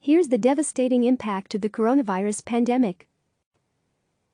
Here's the devastating impact of the coronavirus pandemic.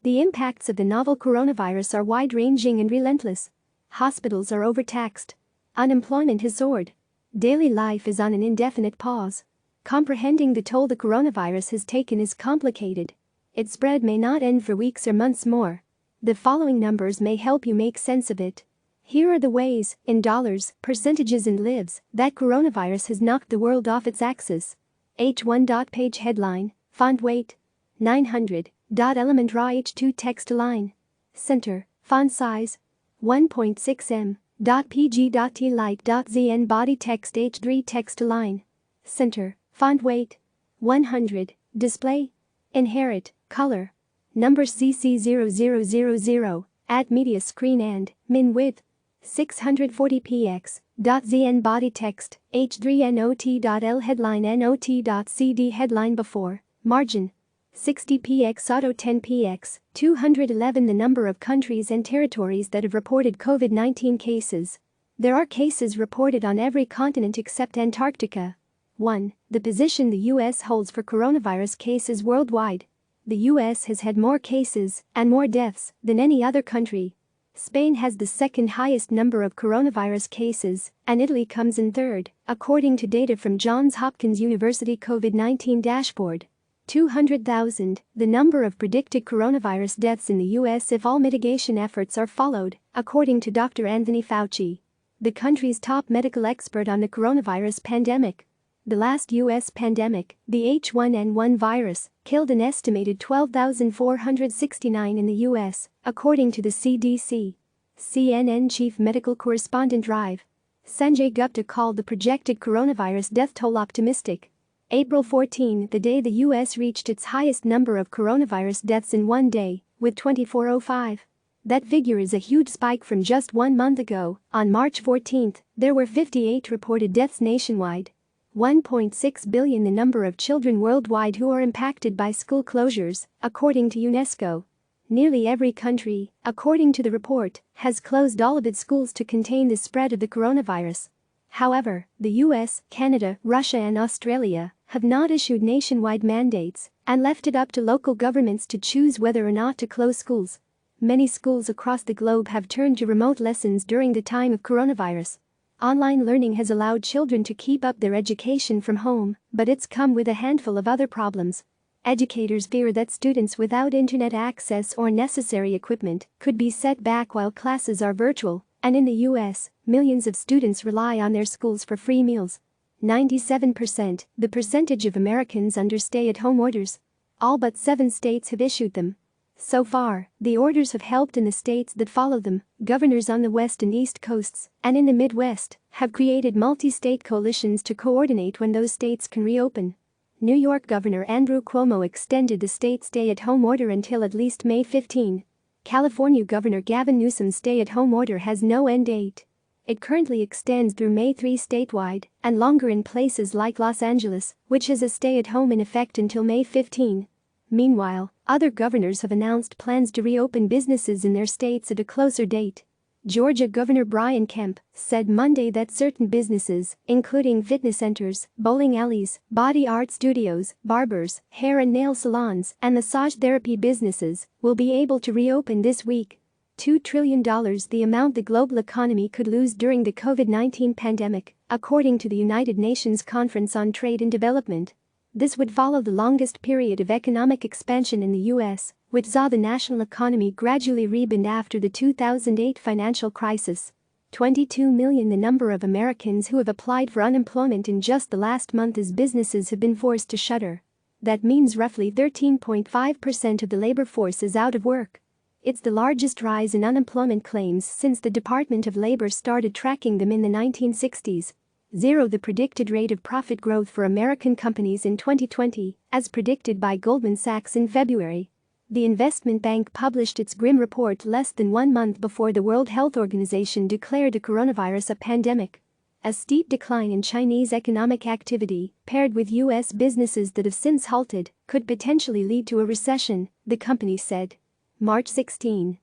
The impacts of the novel coronavirus are wide-ranging and relentless. Hospitals are overtaxed. Unemployment has soared. Daily life is on an indefinite pause. Comprehending the toll the coronavirus has taken is complicated. Its spread may not end for weeks or months more. The following numbers may help you make sense of it. Here are the ways, in dollars, percentages and lives, that coronavirus has knocked the world off its axis. H1. Page headline, font weight 900. Element raw H2 text align. Center, font size 1.6 m. pg.t-light zn body text H3 text align. Center, font weight 100. Display inherit, color numbers CC0000 add media screen and min width 640px. .zn body text h3not.l headline not.cd headline before margin 60px auto 10px 211 the number of countries and territories that have reported COVID-19 cases. There are cases reported on every continent except Antarctica. 1. The position the U.S. holds for coronavirus cases worldwide. The U.S. has had more cases and more deaths than any other country. Spain has the second highest number of coronavirus cases, and Italy comes in third, according to data from Johns Hopkins University COVID-19 dashboard. 200,000, the number of predicted coronavirus deaths in the U.S. if all mitigation efforts are followed, according to Dr. Anthony Fauci, the country's top medical expert on the coronavirus pandemic. The last U.S. pandemic, the H1N1 virus, killed an estimated 12,469 in the U.S., according to the CDC. CNN chief medical correspondent Rive Sanjay Gupta called the projected coronavirus death toll optimistic. April 14, the day the U.S. reached its highest number of coronavirus deaths in one day, with 2,405. That figure is a huge spike from just 1 month ago. On March 14, there were 58 reported deaths nationwide. 1.6 billion the number of children worldwide who are impacted by school closures, according to UNESCO. Nearly every country, according to the report, has closed all of its schools to contain the spread of the coronavirus. However, the US, Canada, Russia and Australia have not issued nationwide mandates and left it up to local governments to choose whether or not to close schools. Many schools across the globe have turned to remote lessons during the time of coronavirus. Online learning has allowed children to keep up their education from home, but it's come with a handful of other problems. Educators fear that students without internet access or necessary equipment could be set back while classes are virtual, and in the US, millions of students rely on their schools for free meals. 97%, the percentage of Americans under stay-at-home orders. All but 7 states have issued them. So far, the orders have helped in the states that follow them. Governors on the west and east coasts and in the Midwest have created multi-state coalitions to coordinate when those states can reopen. New York Governor Andrew Cuomo extended the state's stay-at-home order until at least May 15. California Governor Gavin Newsom's stay-at-home order has no end date. It currently extends through May 3 statewide and longer in places like Los Angeles, which has a stay-at-home in effect until May 15. Meanwhile, other governors have announced plans to reopen businesses in their states at a closer date. Georgia Governor Brian Kemp said Monday that certain businesses, including fitness centers, bowling alleys, body art studios, barbers, hair and nail salons, and massage therapy businesses, will be able to reopen this week. $2 trillion the amount the global economy could lose during the COVID-19 pandemic, according to the United Nations Conference on Trade and Development. This would follow the longest period of economic expansion in the U.S., which saw the national economy gradually rebound after the 2008 financial crisis. 22 million the number of Americans who have applied for unemployment in just the last month as businesses have been forced to shutter. That means roughly 13.5% of the labor force is out of work. It's the largest rise in unemployment claims since the Department of Labor started tracking them in the 1960s. The predicted rate of profit growth for American companies in 2020, as predicted by Goldman Sachs in February. The investment bank published its grim report less than 1 month before the World Health Organization declared the coronavirus a pandemic. A steep decline in Chinese economic activity, paired with U.S. businesses that have since halted, could potentially lead to a recession, the company said. March 16.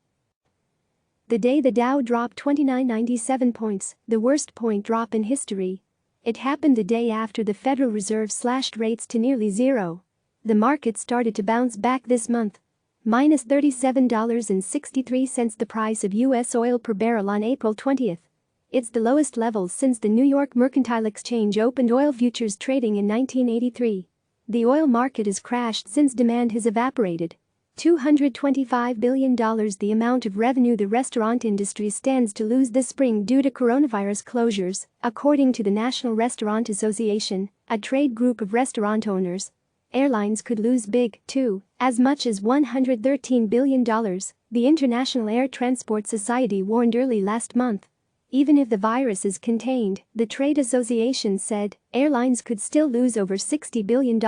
The day the Dow dropped 2997 points, the worst point drop in history. It happened the day after the Federal Reserve slashed rates to nearly zero. The market started to bounce back this month. Minus $37.63 the price of U.S. oil per barrel on April 20th. It's the lowest level since the New York Mercantile Exchange opened oil futures trading in 1983. The oil market has crashed since demand has evaporated. $225 billion the amount of revenue the restaurant industry stands to lose this spring due to coronavirus closures, according to the National Restaurant Association, a trade group of restaurant owners. Airlines could lose big, too, as much as $113 billion, the International Air Transport Society warned early last month. Even if the virus is contained, the trade association said, airlines could still lose over $60 billion.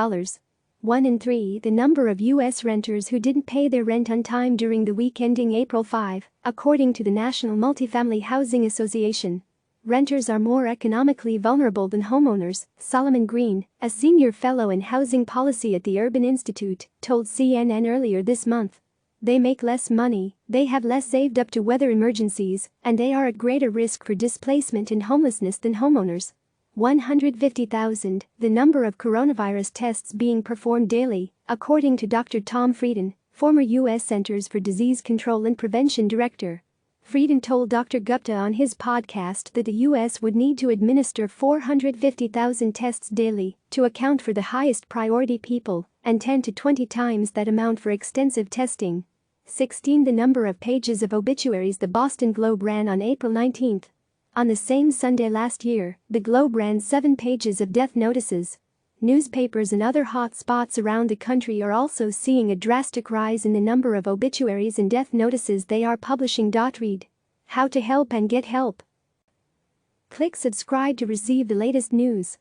1 in 3 the number of U.S. renters who didn't pay their rent on time during the week ending April 5, according to the National Multifamily Housing Association. Renters are more economically vulnerable than homeowners, Solomon Green, a senior fellow in housing policy at the Urban Institute, told CNN earlier this month. They make less money, they have less saved up to weather emergencies, and they are at greater risk for displacement and homelessness than homeowners. 150,000, the number of coronavirus tests being performed daily, according to Dr. Tom Frieden, former U.S. Centers for Disease Control and Prevention director. Frieden told Dr. Gupta on his podcast that the U.S. would need to administer 450,000 tests daily to account for the highest priority people, and 10 to 20 times that amount for extensive testing. 16 the number of pages of obituaries the Boston Globe ran on April 19. On the same Sunday last year, the Globe ran 7 pages of death notices. Newspapers and other hot spots around the country are also seeing a drastic rise in the number of obituaries and death notices they are publishing. Read how to help and get help. Click subscribe to receive the latest news.